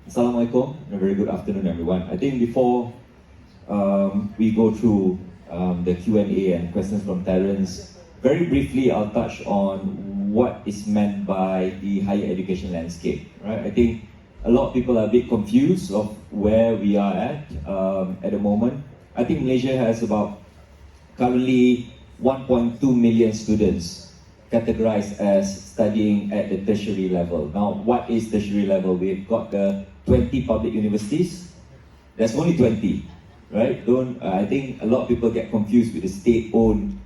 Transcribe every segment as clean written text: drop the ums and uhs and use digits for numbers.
Assalamualaikum, and a very good afternoon, everyone. I think before we go through the Q&A and questions from Terence, very briefly I'll touch on what is meant by the higher education landscape. Right? I think a lot of people are a bit confused of where we are at the moment. I think Malaysia has about currently 1.2 million students categorized as studying at the tertiary level. Now, what is tertiary level? We've got the 20 public universities. There's only 20, right? I think a lot of people get confused with the state-owned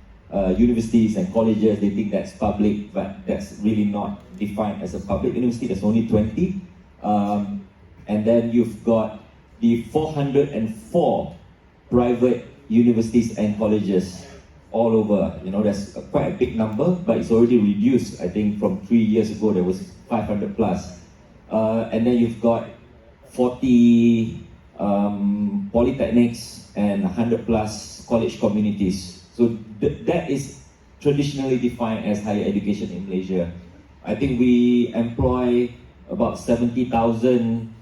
universities and colleges. They think that's public, but that's really not defined as a public university. There's only 20. And then you've got the 404 private universities and colleges all over. You know, that's quite a big number, but it's already reduced. I think from 3 years ago, there was 500 plus. And then you've got 40 polytechnics and 100 plus college communities. So that is traditionally defined as higher education in Malaysia. I think we employ about 70,000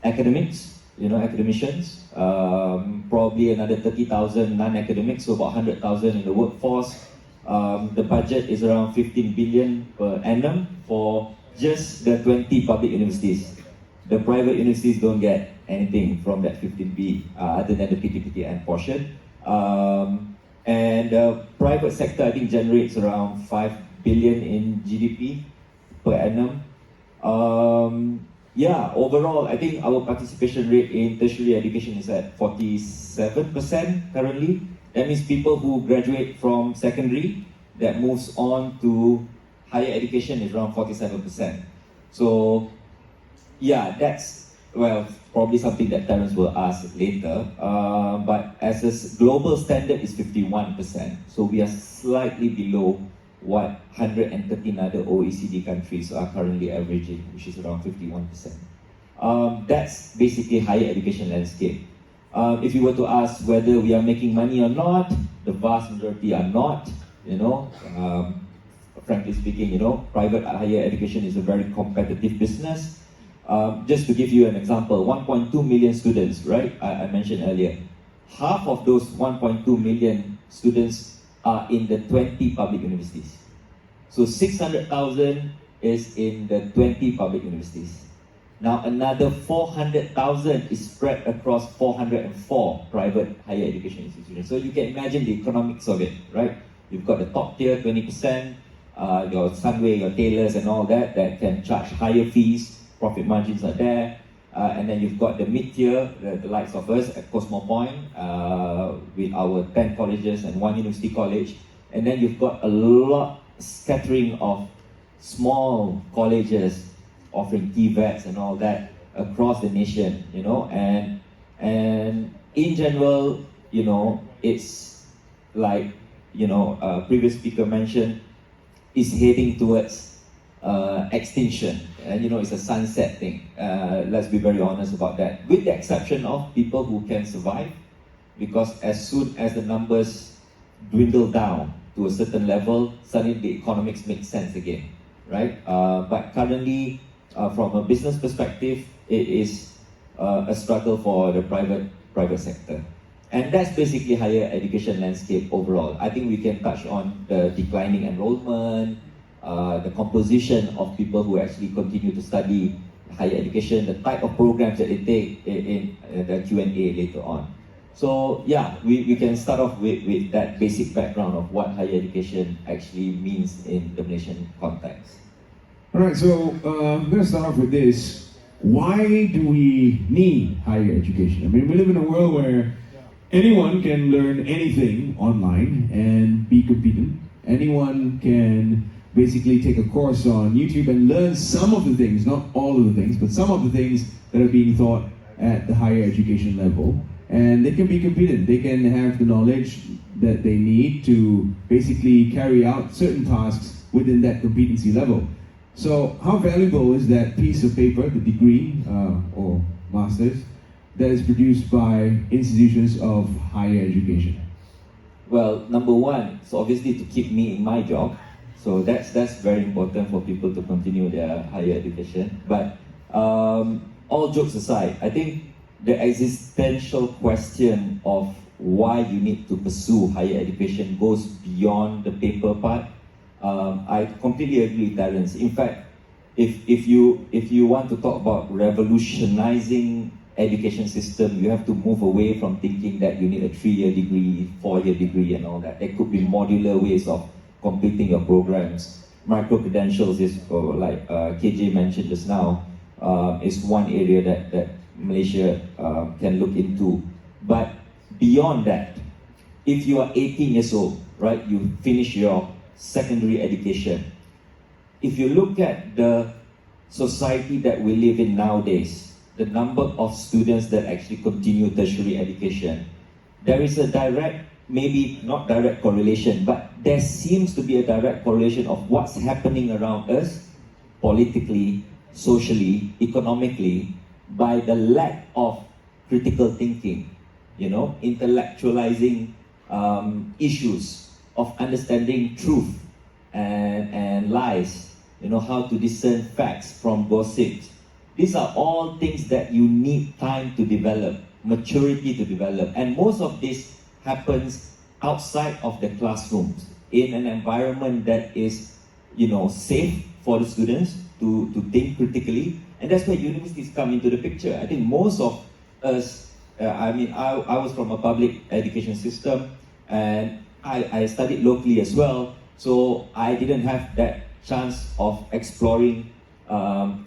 academics, academicians, probably another 30,000 non-academics, so about 100,000 in the workforce. The budget is around 15 billion per annum for just the 20 public universities. The private universities don't get anything from that 15B other than the PTPTN portion. And the private sector, I think, generates around 5 billion in GDP per annum. Overall, I think our participation rate in tertiary education is at 47% currently. That means people who graduate from secondary that moves on to higher education is around 47%. So, that's, probably something that Terence will ask later. But as a global standard is 51%. So we are slightly below what 113 other OECD countries are currently averaging, which is around 51%. That's basically higher education landscape. If you were to ask whether we are making money or not, the vast majority are not. Frankly speaking, private higher education is a very competitive business. Just to give you an example, 1.2 million students, right? I mentioned earlier. Half of those 1.2 million students are in the 20 public universities. So 600,000 is in the 20 public universities. Now another 400,000 is spread across 404 private higher education institutions. So you can imagine the economics of it, right? You've got the top tier, 20%, your Sunway, your tailors and all that can charge higher fees, profit margins are there. And then you've got the mid-tier, the likes of us at Cosmopoint, with our 10 colleges and 1 university college. And then you've got a lot scattering of small colleges offering TVETs and all that across the nation, and in general, it's like, previous speaker mentioned, is heading towards extinction. And it's a sunset thing. Let's be very honest about that. With the exception of people who can survive, because as soon as the numbers dwindle down to a certain level, suddenly the economics make sense again, right? But currently, from a business perspective, it is a struggle for the private sector. And that's basically higher education landscape overall. I think we can touch on the declining enrollment, the composition of people who actually continue to study higher education, the type of programs that they take in the Q&A later on. So we can start off with that basic background of what higher education actually means in the Malaysian context. All right, so I'm going to start off with this. Why do we need higher education? I mean, we live in a world where anyone can learn anything online and be competent. Anyone can basically take a course on YouTube and learn some of the things, not all of the things, but some of the things that are being taught at the higher education level. And they can be competent. They can have the knowledge that they need to basically carry out certain tasks within that competency level. So how valuable is that piece of paper, the degree or master's, that is produced by institutions of higher education? Well, number one, so obviously to keep me in my job. So that's very important for people to continue their higher education. But all jokes aside, I think the existential question of why you need to pursue higher education goes beyond the paper part. I completely agree with Terence. In fact, if you want to talk about revolutionizing education system, you have to move away from thinking that you need a 3-year degree, 4-year degree and all that. There could be modular ways of completing your programs. Micro-credentials is, like KJ mentioned just now, is one area that Malaysia can look into. But beyond that, if you are 18 years old, right, you finish your secondary education. If you look at the society that we live in nowadays, the number of students that actually continue tertiary education, there is a direct, maybe not direct correlation, but there seems to be a direct correlation of what's happening around us, politically, socially, economically, by the lack of critical thinking, intellectualizing issues, of understanding truth and lies, how to discern facts from gossips. These are all things that you need time to develop, maturity to develop, and most of this happens outside of the classrooms, in an environment that is, safe for the students to think critically, and that's where universities come into the picture. I think most of us, I was from a public education system, and I studied locally as well, so I didn't have that chance of exploring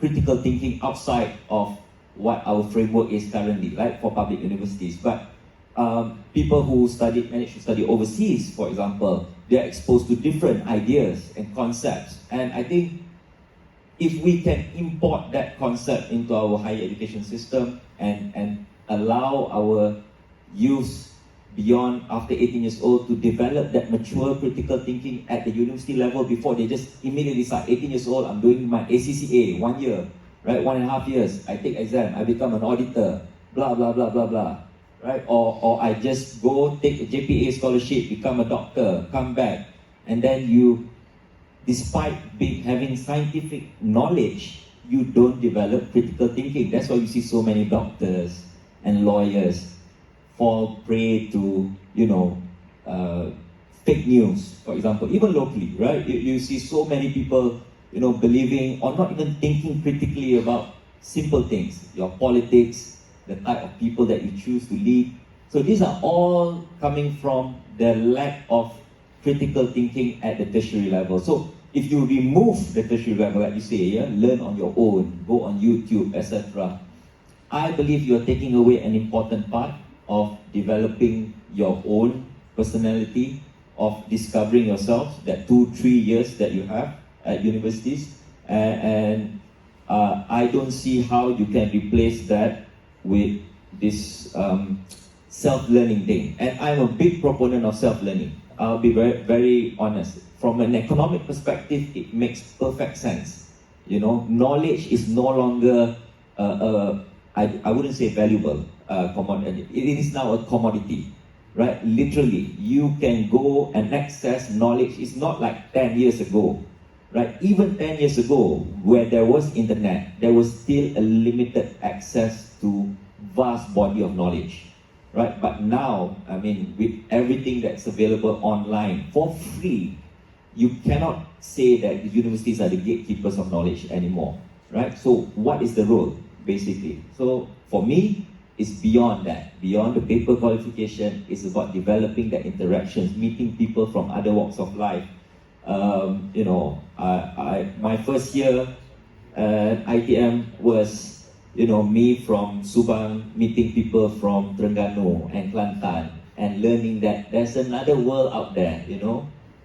critical thinking outside of what our framework is currently, right, for public universities. But people who manage to study overseas, for example, they're exposed to different ideas and concepts. And I think if we can import that concept into our higher education system and allow our youth beyond after 18 years old to develop that mature critical thinking at the university level before they just immediately start. 18 years old, I'm doing my ACCA, 1 year, right? 1.5 years, I take exam, I become an auditor, blah, blah, blah, blah, blah, right? Or I just go take a JPA scholarship, become a doctor, come back, and then you, despite having scientific knowledge, you don't develop critical thinking. That's why you see so many doctors and lawyers fall prey to, fake news, for example, even locally, right? You see so many people, believing or not even thinking critically about simple things, your politics, the type of people that you choose to lead. So these are all coming from the lack of critical thinking at the tertiary level. So if you remove the tertiary level, like you say, learn on your own, go on YouTube, etc., I believe you're taking away an important part of developing your own personality, of discovering yourself, that 2-3 years that you have at universities, and I don't see how you can replace that with this self-learning thing. And I'm a big proponent of self-learning. I'll be very, very honest. From an economic perspective, it makes perfect sense. Knowledge is no longer I wouldn't say valuable commodity. It is now a commodity, right? Literally, you can go and access knowledge. It's not like 10 years ago, right? Even 10 years ago, where there was internet, there was still a limited access to vast body of knowledge, right? But now, with everything that's available online for free, you cannot say that the universities are the gatekeepers of knowledge anymore, right? So what is the role, basically? So for me, it's beyond that. Beyond the paper qualification, it's about developing the interactions, meeting people from other walks of life. My first year at ITM was, me from Subang meeting people from Terengganu and Kelantan and learning that there's another world out there,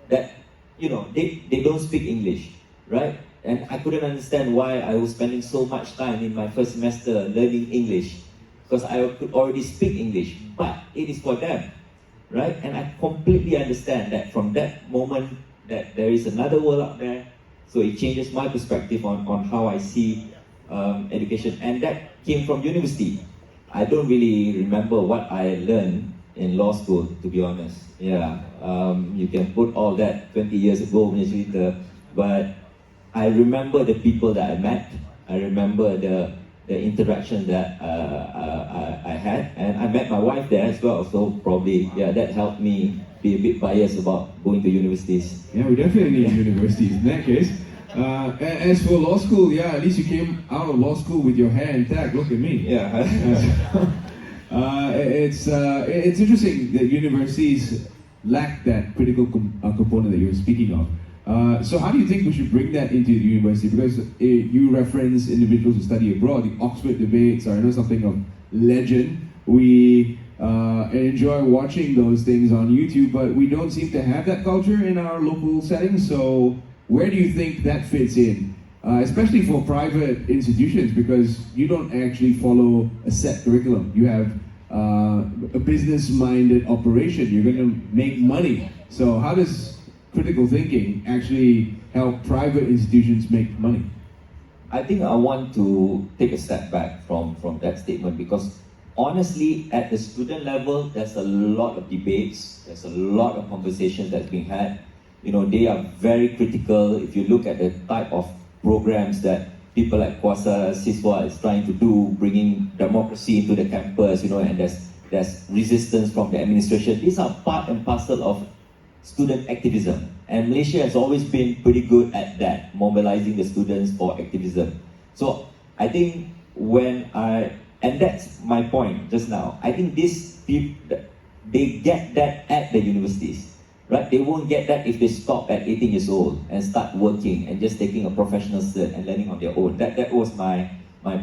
that they don't speak English, right? And I couldn't understand why I was spending so much time in my first semester learning English, because I could already speak English, but it is for them, right? And I completely understand that from that moment that there is another world out there, so it changes my perspective on how I see education, and that came from university. I don't really remember what I learned in law school, to be honest. You can put all that 20 years ago, but I remember the people that I met. I remember the the interaction that I had, and I met my wife there as well. So probably, yeah, that helped me be a bit biased about going to universities. Yeah, we definitely need universities in that case. As for law school, yeah, at least you came out of law school with your hair intact. Look at me. Yeah. It's interesting that universities lack that critical component that you were speaking of. So how do you think we should bring that into the university? Because you reference individuals who study abroad. The Oxford debates are, something of legend. We enjoy watching those things on YouTube, but we don't seem to have that culture in our local settings. So where do you think that fits in? Especially for private institutions, because you don't actually follow a set curriculum. You have a business-minded operation. You're going to make money. So how does critical thinking actually help private institutions make money? I think I want to take a step back from that statement, because honestly, at the student level, there's a lot of debates, there's a lot of conversations that's being had. They are very critical. If you look at the type of programs that people like Kuasa Siswa is trying to do, bringing democracy into the campus, and there's resistance from the administration. These are part and parcel of student activism. And Malaysia has always been pretty good at that, mobilizing the students for activism. So I think and that's my point just now, I think these people, they get that at the universities, right? They won't get that if they stop at 18 years old and start working and just taking a professional cert and learning on their own. That was my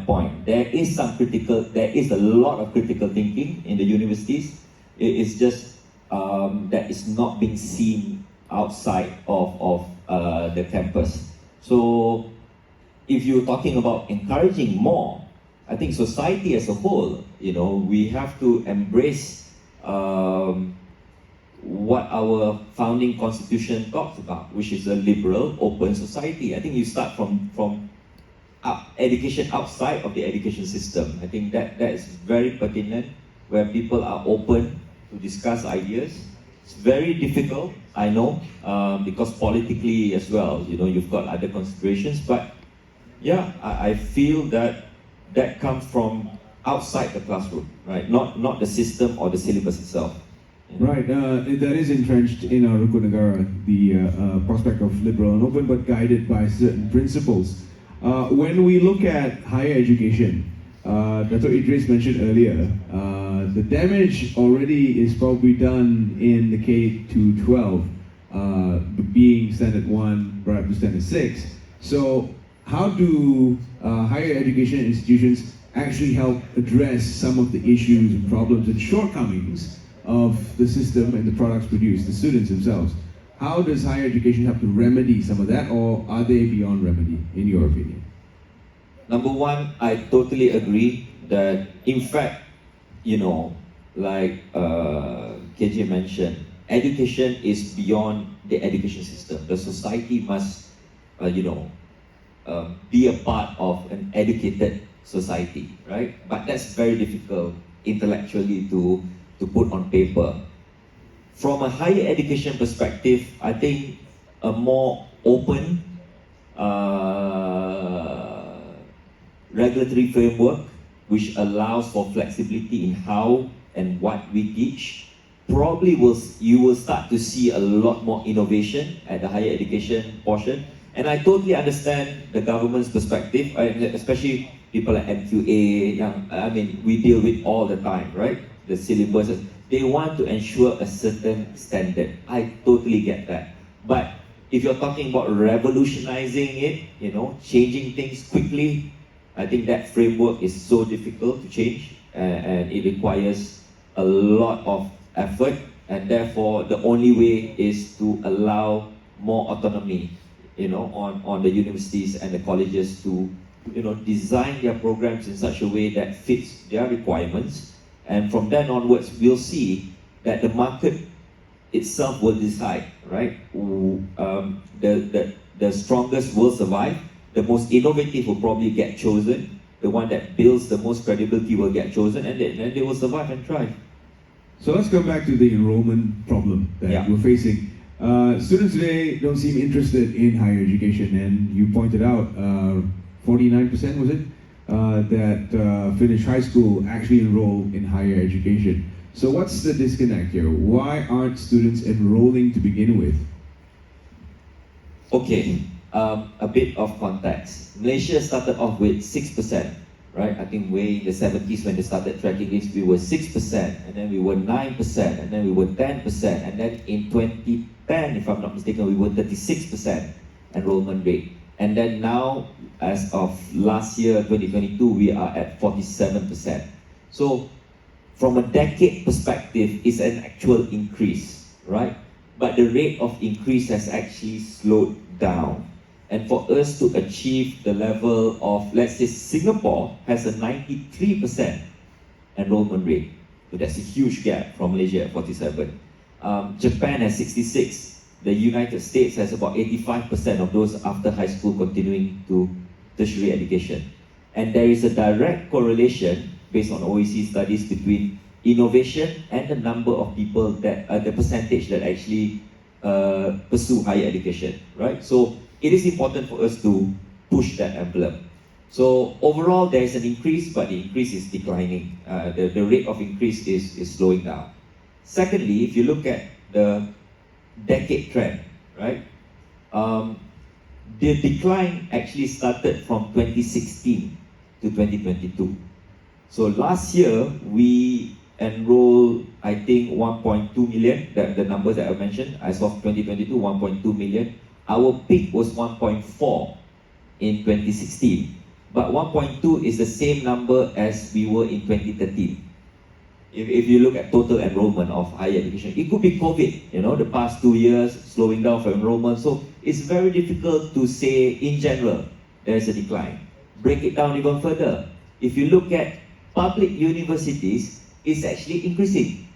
point. There is a lot of critical thinking in the universities. It's just that it's not being seen outside of the campus. So if you're talking about encouraging more, I think society as a whole, we have to embrace what our founding constitution talks about, which is a liberal, open society. I think you start from education outside of the education system. I think that is very pertinent, where people are open to discuss ideas. It's very difficult, I know, because politically as well, you've got other considerations. But yeah, I feel that comes from outside the classroom, right? Not the system or the syllabus itself. Right, that is entrenched in our Rukun Negara, the prospect of liberal and open, but guided by certain principles. When we look at higher education, that's what Idris mentioned earlier, the damage already is probably done in the K-12, being standard 1 right up to standard 6. So how do higher education institutions actually help address some of the issues and problems and shortcomings of the system and the products produced, the students themselves? How does higher education have to remedy some of that, or are they beyond remedy, in your opinion? Number one, I totally agree that, in fact, like KJ mentioned, education is beyond the education system. The society must, be a part of an educated society, right? But that's very difficult intellectually to put on paper. From a higher education perspective, I think a more open regulatory framework, which allows for flexibility in how and what we teach, probably you will start to see a lot more innovation at the higher education portion. And I totally understand the government's perspective, especially people like MQA, we deal with all the time, right? The syllabus, they want to ensure a certain standard. I totally get that. But if you're talking about revolutionizing it, changing things quickly, I think that framework is so difficult to change, and it requires a lot of effort, and therefore the only way is to allow more autonomy, on the universities and the colleges to, design their programs in such a way that fits their requirements. And from then onwards, we'll see that the market itself will decide, right? The strongest will survive. The most innovative will probably get chosen. The one that builds the most credibility will get chosen, and then they will survive and thrive. So let's go back to the enrollment problem that we're facing. Students today don't seem interested in higher education, and you pointed out 49%, was it, that finish high school actually enroll in higher education. So what's the disconnect here? Why aren't students enrolling to begin with? Okay, a bit of context. Malaysia started off with 6%, right? I think way in the 70s when they started tracking this, we were 6%, and then we were 9%, and then we were 10%, and then in 2010, if I'm not mistaken, we were 36% enrollment rate. And then now, as of last year, 2022, we are at 47%. So, from a decade perspective, it's an actual increase, right? But the rate of increase has actually slowed down. And for us to achieve the level of, let's say Singapore has a 93% enrollment rate. So that's a huge gap from Malaysia at 47. Japan has 66. The United States has about 85% of those after high school continuing to tertiary education. And there is a direct correlation based on OECD studies between innovation and the number of people that, the percentage that actually pursue higher education, right? So it is important for us to push that envelope. So overall, there is an increase, but the increase is declining. The rate of increase is slowing down. Secondly, if you look at the decade trend, right? The decline actually started from 2016 to 2022. So last year, we enrolled, I think, 1.2 million, the numbers that I mentioned, as of 2022, 1.2 million. Our peak was 1.4 in 2016, but 1.2 is the same number as we were in 2013. If you look at total enrollment of higher education, it could be COVID, the past 2 years, slowing down for enrollment. So it's very difficult to say in general, there's a decline. Break it down even further. If you look at public universities, it's actually increasing.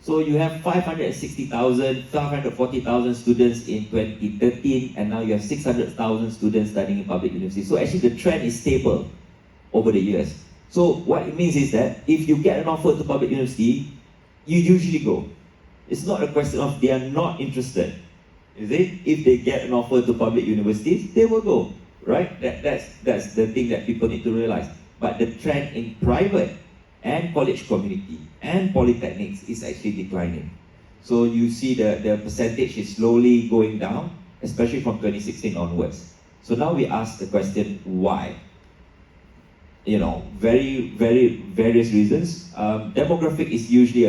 So you have 560,000, 540,000 students in 2013, and now you have 600,000 students studying in public universities. So actually the trend is stable over the years. So what it means is that if you get an offer to public university, you usually go. It's not a question of they are not interested. Is it? If they get an offer to public universities, they will go, right? That's the thing that people need to realize. But the trend in private and college community and polytechnics is actually declining. So you see the percentage is slowly going down, especially from 2016 onwards. So now we ask the question, why? Very various reasons. Demographic is usually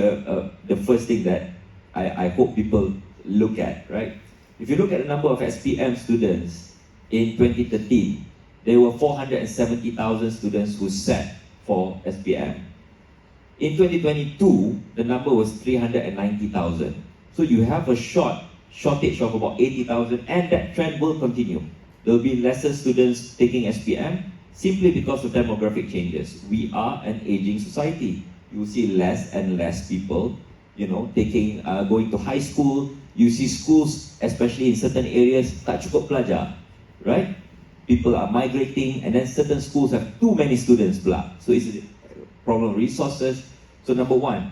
the first thing that I hope people look at, right? If you look at the number of SPM students in 2013, there were 470,000 students who sat for SPM. In 2022, the number was 390,000. So you have a shortage of about 80,000, and that trend will continue. There will be lesser students taking SPM simply because of demographic changes. We are an aging society. You will see less and less people, going to high school. You see schools, especially in certain areas, tak cukup pelajar, right? People are migrating, and then certain schools have too many students pula. So it's a problem of resources. So number one,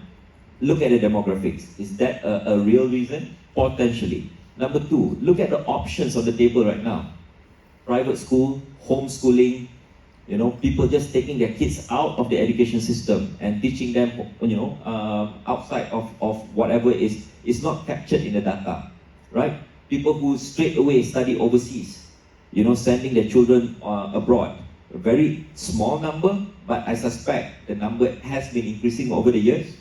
look at the demographics. Is that a real reason? Potentially. Number two, look at the options on the table right now. Private school, homeschooling, people just taking their kids out of the education system and teaching them, outside of whatever is not captured in the data, right? People who straight away study overseas, sending their children abroad. A very small number, but I suspect the number has been increasing over the years.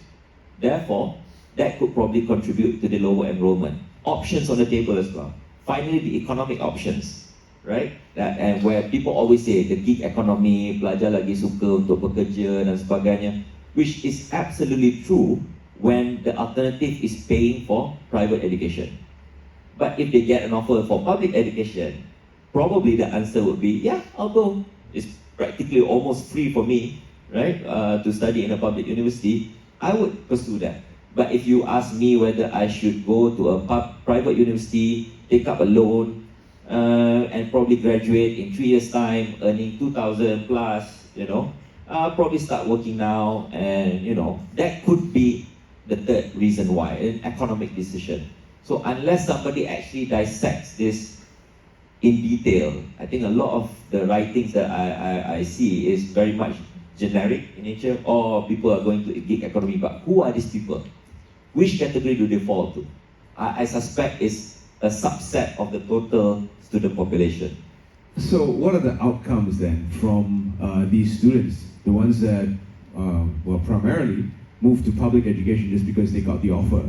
Therefore, that could probably contribute to the lower enrollment. Options on the table as well. Finally, the economic options, right? And where people always say the gig economy, pelajar lagi suka untuk bekerja dan sebagainya, which is absolutely true when the alternative is paying for private education. But if they get an offer for public education, probably the answer would be, yeah, I'll go. It's practically almost free for me, right? To study in a public university, I would pursue that. But if you ask me whether I should go to a private university, take up a loan, and probably graduate in 3 years' time, earning 2,000 plus, I'll probably start working now, and that could be the third reason why, an economic decision. So unless somebody actually dissects this in detail. I think a lot of the writings that I see is very much generic in nature, or people are going to gig economy, but who are these people? Which category do they fall to? I suspect it's a subset of the total student population. So what are the outcomes then from these students, the ones that primarily move to public education just because they got the offer?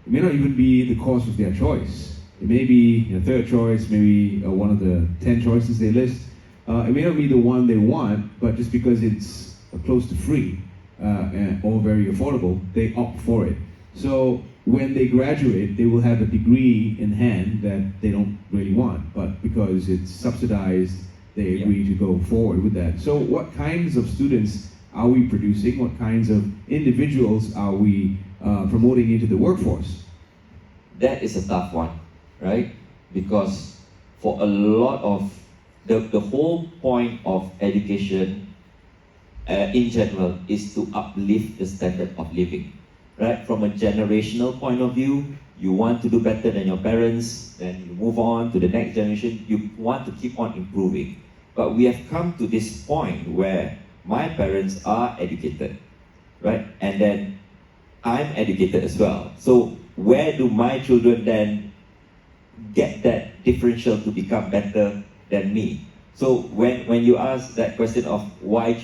It may not even be the course of their choice. It may be a third choice, maybe one of the 10 choices they list. It may not be the one they want, but just because it's close to free or very affordable, they opt for it. So when they graduate, they will have a degree in hand that they don't really want, but because it's subsidized, they agree to go forward with that. So what kinds of students are we producing? What kinds of individuals are we promoting into the workforce? That is a tough one, right? Because for a lot of the whole point of education in general is to uplift the standard of living, right? From a generational point of view, you want to do better than your parents, then you move on to the next generation, you want to keep on improving. But we have come to this point where my parents are educated, right? And then I'm educated as well. So where do my children then get that differential to become better than me? So when you ask that question of why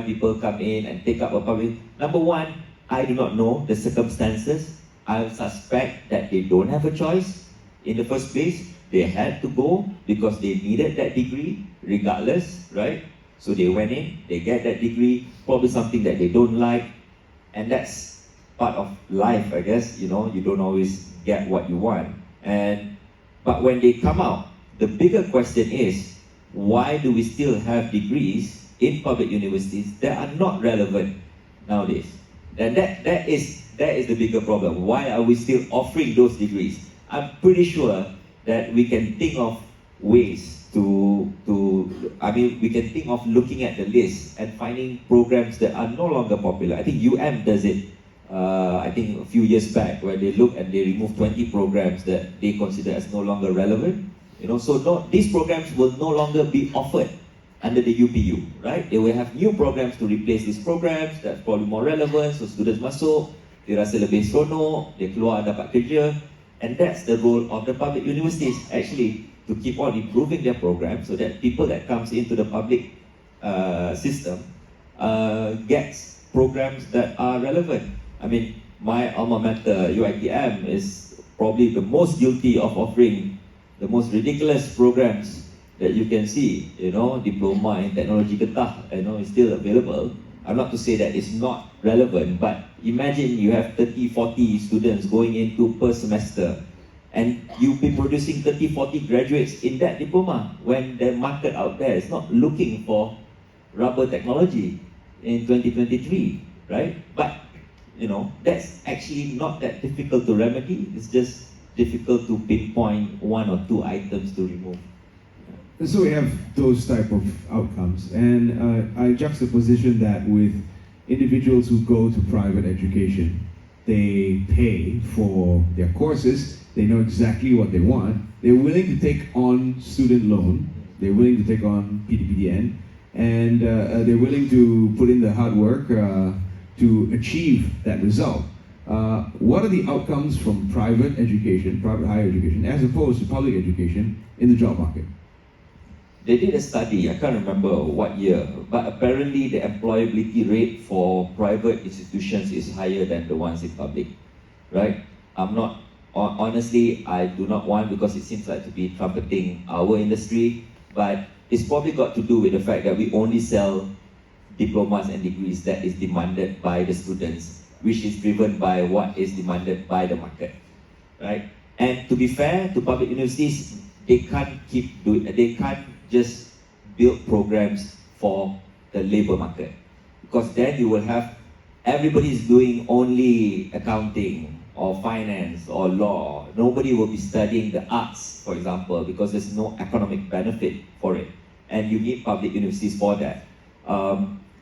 people come in and take up a public, number one, I do not know the circumstances. I suspect that they don't have a choice in the first place. They had to go because they needed that degree regardless, right? So they went in, they get that degree, probably something that they don't like, and that's part of life, I guess. You know, you don't always get what you want. But when they come out, the bigger question is, why do we still have degrees in public universities that are not relevant nowadays? And that is the bigger problem. Why are we still offering those degrees? I'm pretty sure that we can think of ways we can think of looking at the list and finding programs that are no longer popular. I think does it, I think a few years back, where they look and they remove 20 programs that they consider as no longer relevant. These programs will no longer be offered under the UPU, right? They will have new programs to replace these programs that's probably more relevant, so students masuk, dia rasa lebih seronok, dia keluar dapat kerja, and that's the role of the public universities, actually, to keep on improving their programs so that people that comes into the public system gets programs that are relevant. I mean, my alma mater, UiTM, is probably the most guilty of offering the most ridiculous programs that you can see. Diploma in technology getah, is still available. I'm not to say that it's not relevant, but imagine you have 30, 40 students going into per semester, and you'll be producing 30, 40 graduates in that diploma when the market out there is not looking for rubber technology in 2023, right? But, that's actually not that difficult to remedy. It's just difficult to pinpoint one or two items to remove. So we have those type of outcomes, and I juxtaposition that with individuals who go to private education. They pay for their courses, they know exactly what they want, they're willing to take on student loan, they're willing to take on PTPDN, and they're willing to put in the hard work to achieve that result. What are the outcomes from private education, private higher education, as opposed to public education in the job market? They did a study, I can't remember what year, but apparently the employability rate for private institutions is higher than the ones in public, right? Honestly, I do not want, because it seems like to be trumpeting our industry, but it's probably got to do with the fact that we only sell diplomas and degrees that is demanded by the students, which is driven by what is demanded by the market, right? And to be fair to public universities, they can't just build programs for the labor market, because then you will have everybody's doing only accounting or finance or law. Nobody will be studying the arts, for example, because there's no economic benefit for it, and you need public universities for that.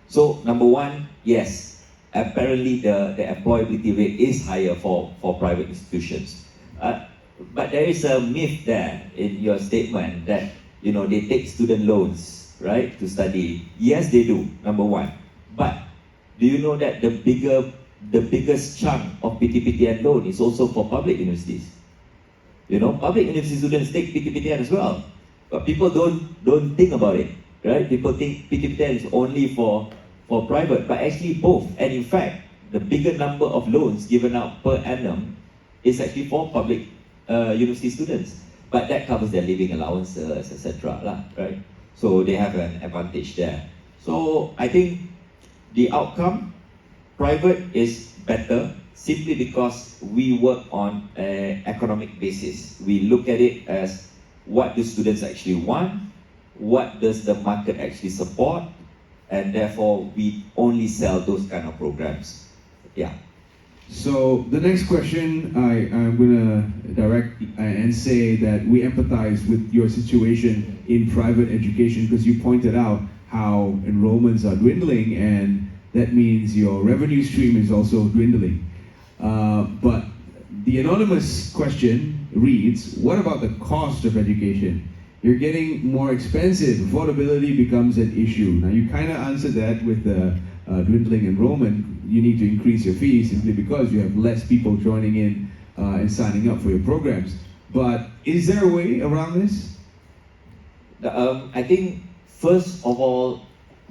So number one, yes, apparently the employability rate is higher for private institutions, but there is a myth there in your statement that they take student loans, right, to study. Yes, they do, number one. But do you know that the biggest chunk of PTPTN loan is also for public universities? Public university students take PTPTN as well. But people don't think about it, right? People think PTPTN is only for private, but actually both. And in fact, the bigger number of loans given out per annum is actually for public university students. But that covers their living allowances, etc. Right? So they have an advantage there. So I think the outcome, private is better simply because we work on an economic basis. We look at it as what do students actually want, what does the market actually support, and therefore we only sell those kind of programs. Yeah. So the next question I'm going to direct and say that we empathize with your situation in private education, because you pointed out how enrollments are dwindling, and that means your revenue stream is also dwindling. But the anonymous question reads, what about the cost of education? You're getting more expensive, affordability becomes an issue. Now you kind of answered that with the dwindling enrollment. You need to increase your fees simply because you have less people joining in and signing up for your programs. But is there a way around this? I think first of all,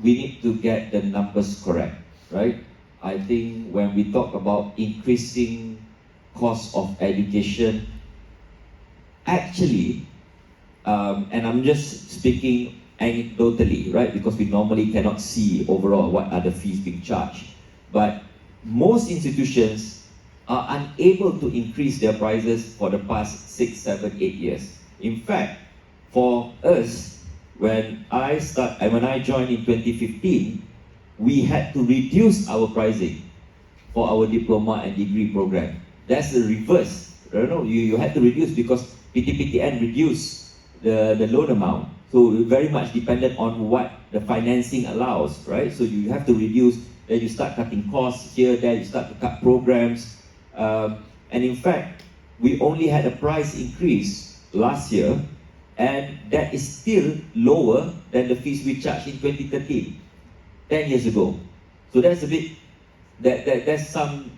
we need to get the numbers correct, right? I think when we talk about increasing cost of education, actually, and I'm just speaking anecdotally, right? Because we normally cannot see overall what are the fees being charged. But most institutions are unable to increase their prices for the past 6, 7, 8 years. In fact, for us, when I joined in 2015, we had to reduce our pricing for our diploma and degree program. That's the reverse. You had to reduce because PTPTN reduced the loan amount. So we're very much dependent on what the financing allows, right? So you have to reduce, then you start cutting costs here, there, you start to cut programs. And in fact, we only had a price increase last year, and that is still lower than the fees we charged in 2013, 10 years ago. So that's a bit, that's some,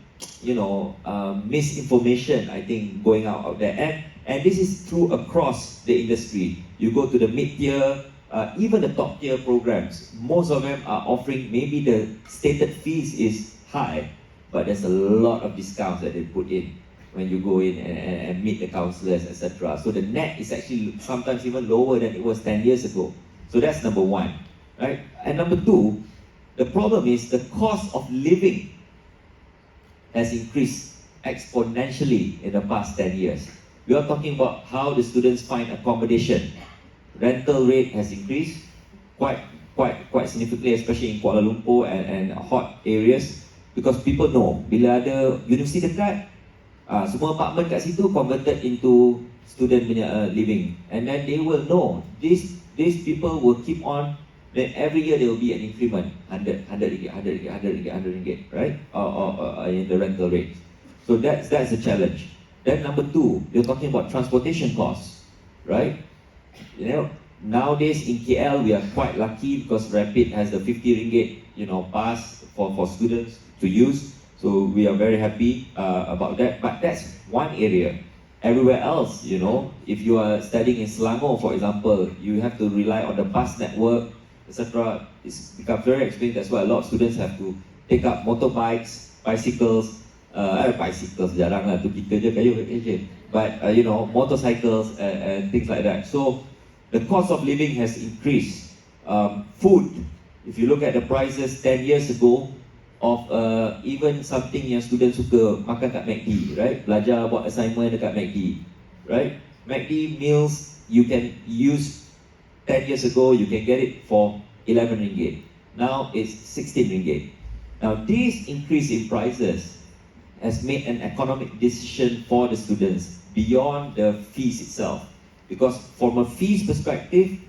misinformation, I think, going out there. And this is true across the industry. You go to the mid-tier, even the top-tier programs, most of them are offering, maybe the stated fees is high, but there's a lot of discounts that they put in when you go in and meet the counselors, etc. So the net is actually sometimes even lower than it was 10 years ago. So that's number one, right? And number two, the problem is the cost of living has increased exponentially in the past 10 years. We are talking about how the students find accommodation. Rental rate has increased quite significantly, especially in Kuala Lumpur and hot areas, because people know bila ada universiti dekat, semua apartment kat situ converted into student living, and then they will know these people will keep on. Then every year there will be an increment, 100 ringgit, right? Or in the rental rate. So that's a challenge. Then number two, you're talking about transportation costs, right? Nowadays in KL we are quite lucky because Rapid has the 50 ringgit, pass for students to use. So we are very happy about that. But that's one area. Everywhere else, if you are studying in Selangor, for example, you have to rely on the bus network, etc. It's become very expensive. That's why a lot of students have to take up motorbikes, bicycles, jarang lah tu kita je kayu je. But motorcycles and things like that. So the cost of living has increased. Food, if you look at the prices 10 years ago of even something yang students suka makan kat McD, right? Belajar buat assignment dekat McD, right? McD meals you can use 10 years ago, you can get it for 11 ringgit. Now it's 16 ringgit. Now this increase in prices has made an economic decision for the students beyond the fees itself. Because from a fees perspective,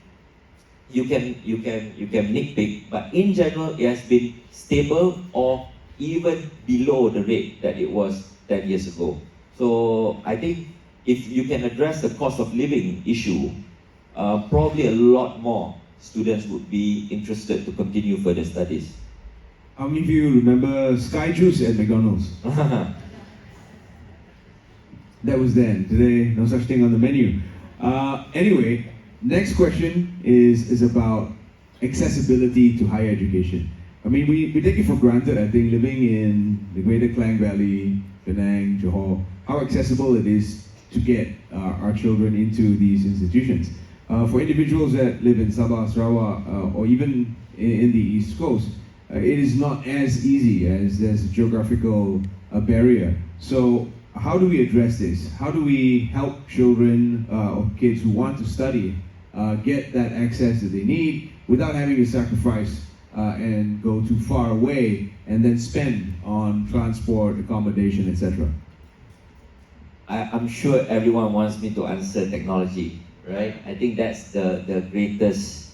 you can nitpick, but in general it has been stable or even below the rate that it was 10 years ago. So I think if you can address the cost of living issue, probably a lot more students would be interested to continue further studies. How many of you remember Sky Juice at McDonald's? That was then. Today, no such thing on the menu. Anyway, next question is about accessibility to higher education. I mean, we take it for granted, I think, living in the Greater Klang Valley, Penang, Johor, how accessible it is to get our children into these institutions. For individuals that live in Sabah, Sarawak, or even in the East Coast, it is not as easy as there's a geographical barrier. So how do we address this? How do we help children or kids who want to study get that access that they need without having to sacrifice and go too far away and then spend on transport, accommodation, etc.? I'm sure everyone wants me to answer technology, right? I think that's the greatest,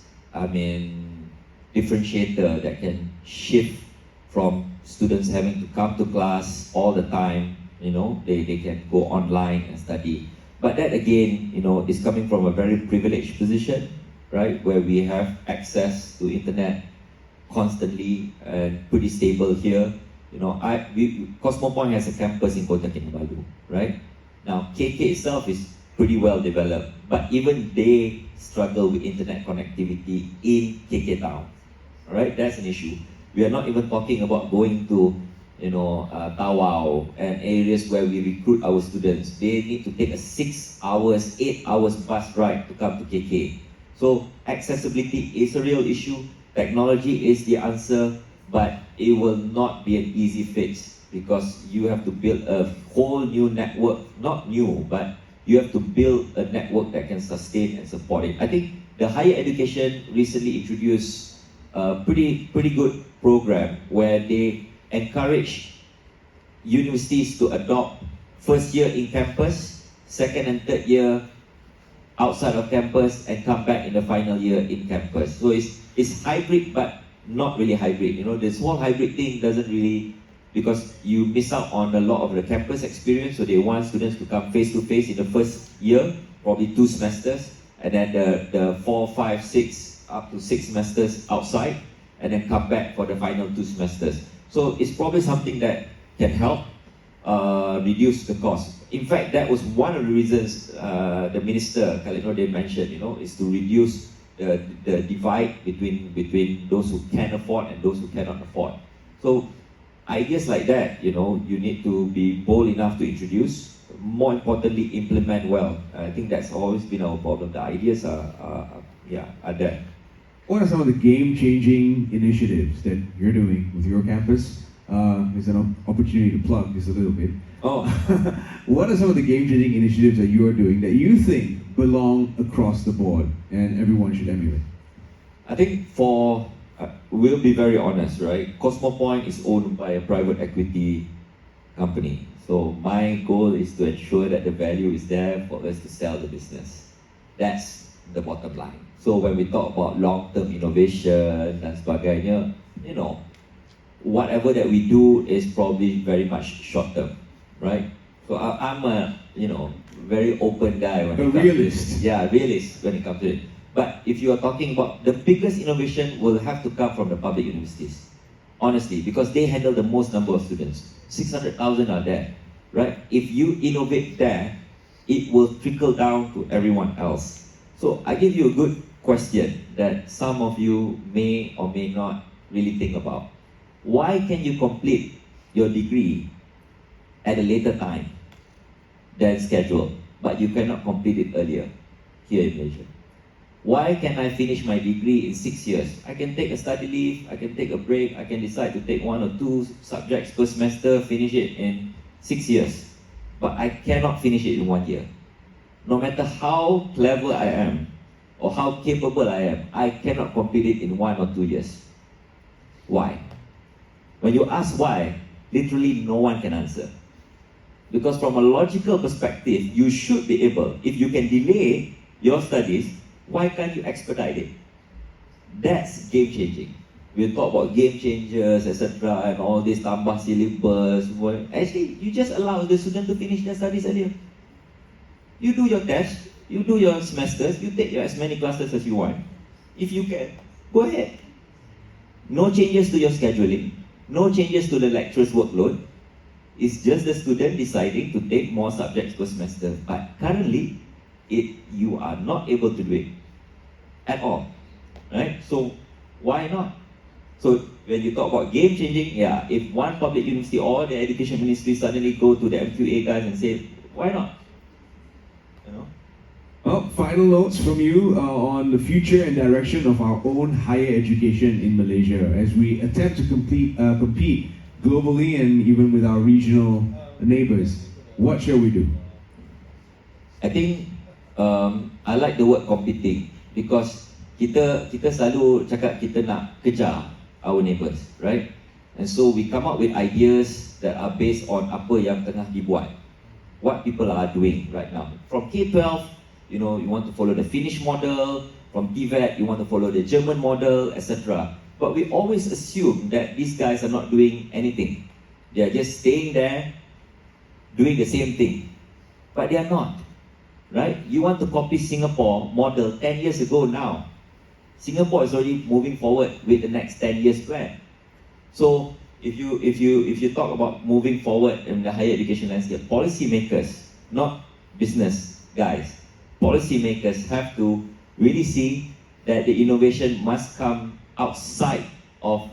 differentiator that can shift from students having to come to class all the time. They can go online and study. But that again, is coming from a very privileged position, right? Where we have access to internet constantly and pretty stable here. Cosmopoint has a campus in Kota Kinabalu, right? Now, KK itself is pretty well developed, but even they struggle with internet connectivity in KK town. All right, that's an issue. We are not even talking about going to, Tawau and areas where we recruit our students. They need to take a 6 hours, 8 hours bus ride to come to KK. So accessibility is a real issue. Technology is the answer, but it will not be an easy fix because you have to build a whole new network. Not new, but you have to build a network that can sustain and support it. I think the higher education recently introduced a pretty good program where they encourage universities to adopt first year in campus, second and third year outside of campus, and come back in the final year in campus. So it's hybrid, but not really hybrid. This whole hybrid thing doesn't really, because you miss out on a lot of the campus experience. So they want students to come face to face in the first year, probably 2 semesters, and then the 4, 5, 6, up to 6 semesters outside, and then come back for the final 2 semesters. So it's probably something that can help reduce the cost. In fact, that was one of the reasons the minister, Khalid Nordin, mentioned, is to reduce the divide between those who can afford and those who cannot afford. So ideas like that, you need to be bold enough to introduce. More importantly, implement well. I think that's always been our problem. The ideas are there. What are some of the game-changing initiatives that you're doing with your campus? There's an opportunity to plug this a little bit. Oh, What are some of the game-changing initiatives that you are doing that you think belong across the board and everyone should emulate? I think we'll be very honest, right? Cosmopoint is owned by a private equity company. So my goal is to ensure that the value is there for us to sell the business. That's the bottom line. So when we talk about long-term innovation dan sebagainya, whatever that we do is probably very much short-term, right? So I'm a, very open guy when it comes realist. to it. Yeah, realist when it comes to it. But if you are talking about the biggest innovation will have to come from the public universities, honestly, because they handle the most number of students. 600,000 are there, right? If you innovate there, it will trickle down to everyone else. So I give you a good question that some of you may or may not really think about. Why can you complete your degree at a later time than scheduled, but you cannot complete it earlier here in Malaysia? Why can I finish my degree in 6 years? I can take a study leave, I can take a break, I can decide to take 1 or 2 subjects per semester, finish it in 6 years. But I cannot finish it in 1 year. No matter how clever I am, or how capable I am, I cannot complete it in 1 or 2 years. Why? When you ask why, literally no one can answer. Because from a logical perspective, you should be able, if you can delay your studies, why can't you expedite it? That's game changing. We'll talk about game changers, etc., and all this tambah syllabus. Actually, you just allow the student to finish their studies earlier. You do your test, You do your semesters, you take as many classes as you want. If you can, go ahead. No changes to your scheduling, no changes to the lecturer's workload. It's just the student deciding to take more subjects per semester. But currently, you are not able to do it at all, right? So why not? So when you talk about game changing, yeah, if one public university or the education ministry suddenly go to the MQA guys and say, why not? You know? Well, final notes from you on the future and direction of our own higher education in Malaysia as we attempt to compete globally and even with our regional neighbors. What shall we do? I think I like the word competing because kita selalu cakap kita nak kejar our neighbors, right? And so we come up with ideas that are based on apa yang tengah dibuat, what people are doing right now. From K-12, you know, you want to follow the Finnish model. From TVET, you want to follow the German model, etc. But we always assume that these guys are not doing anything. They are just staying there, doing the same thing. But they are not, right? You want to copy Singapore model 10 years ago now. Singapore is already moving forward with the next 10 years plan. So if you talk about moving forward in the higher education landscape, policymakers, not business guys, policymakers have to really see that the innovation must come outside of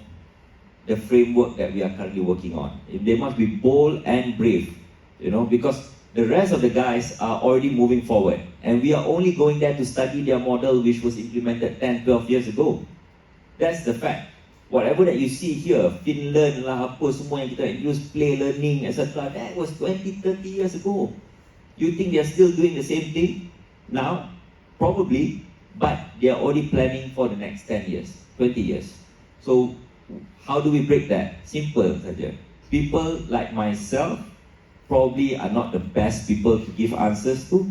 the framework that we are currently working on. They must be bold and brave, you know, because the rest of the guys are already moving forward. And we are only going there to study their model which was implemented 10, 12 years ago. That's the fact. Whatever that you see here, Finland lah, apa semua yang kita introduce, play learning, etc. That was 20, 30 years ago. You think they are still doing the same thing now? Probably, but they are already planning for the next 10 years, 20 years. So, how do we break that? Simple saja. People like myself probably are not the best people to give answers to,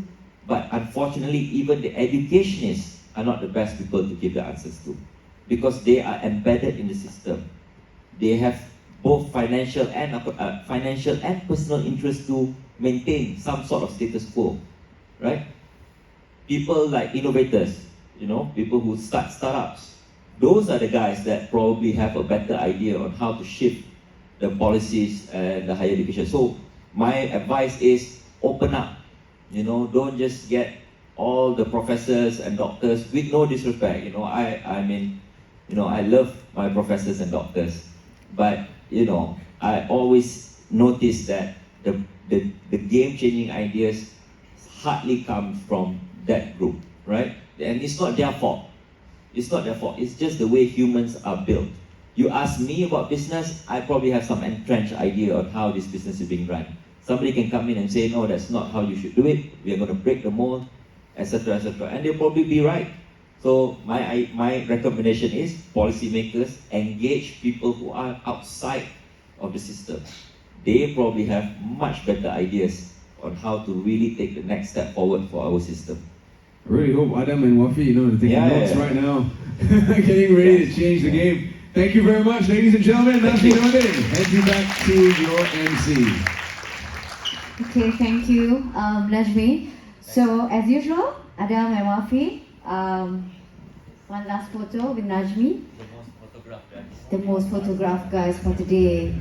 but unfortunately even the educationists are not the best people to give the answers to, because they are embedded in the system. They have both financial and personal interest to maintain some sort of status quo, right? People like innovators, you know, people who start startups, those are the guys that probably have a better idea on how to shift the policies and the higher education. So my advice is open up, you know, don't just get all the professors and doctors, with no disrespect, you know, I mean, you know, I love my professors and doctors, but, you know, I always notice that the game-changing ideas hardly come from that group, right? And it's not their fault. It's not their fault. It's just the way humans are built. You ask me about business, I probably have some entrenched idea on how this business is being run. Somebody can come in and say, no, that's not how you should do it. We are going to break the mold, etc., etc. And they'll probably be right. So my recommendation is policymakers engage people who are outside of the system. They probably have much better ideas on how to really take the next step forward for our system. I really hope Adam and Wafi, you know, are taking notes right now, getting ready to change the game. Thank you very much, ladies and gentlemen. En Najmie Noordin, hand you back to your MC. Okay, thank you, Najmie. So, as usual, Adam and Wafi, one last photo with Najmie. The most photographed guys for today.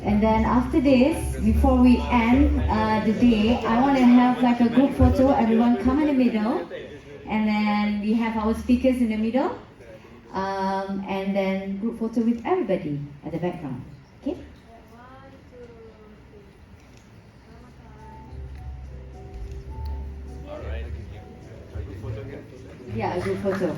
And then after this, before we end the day, I want to have like a group photo. Everyone come in the middle, and then we have our speakers in the middle, and then group photo with everybody at the background. Okay? Yeah, a group photo.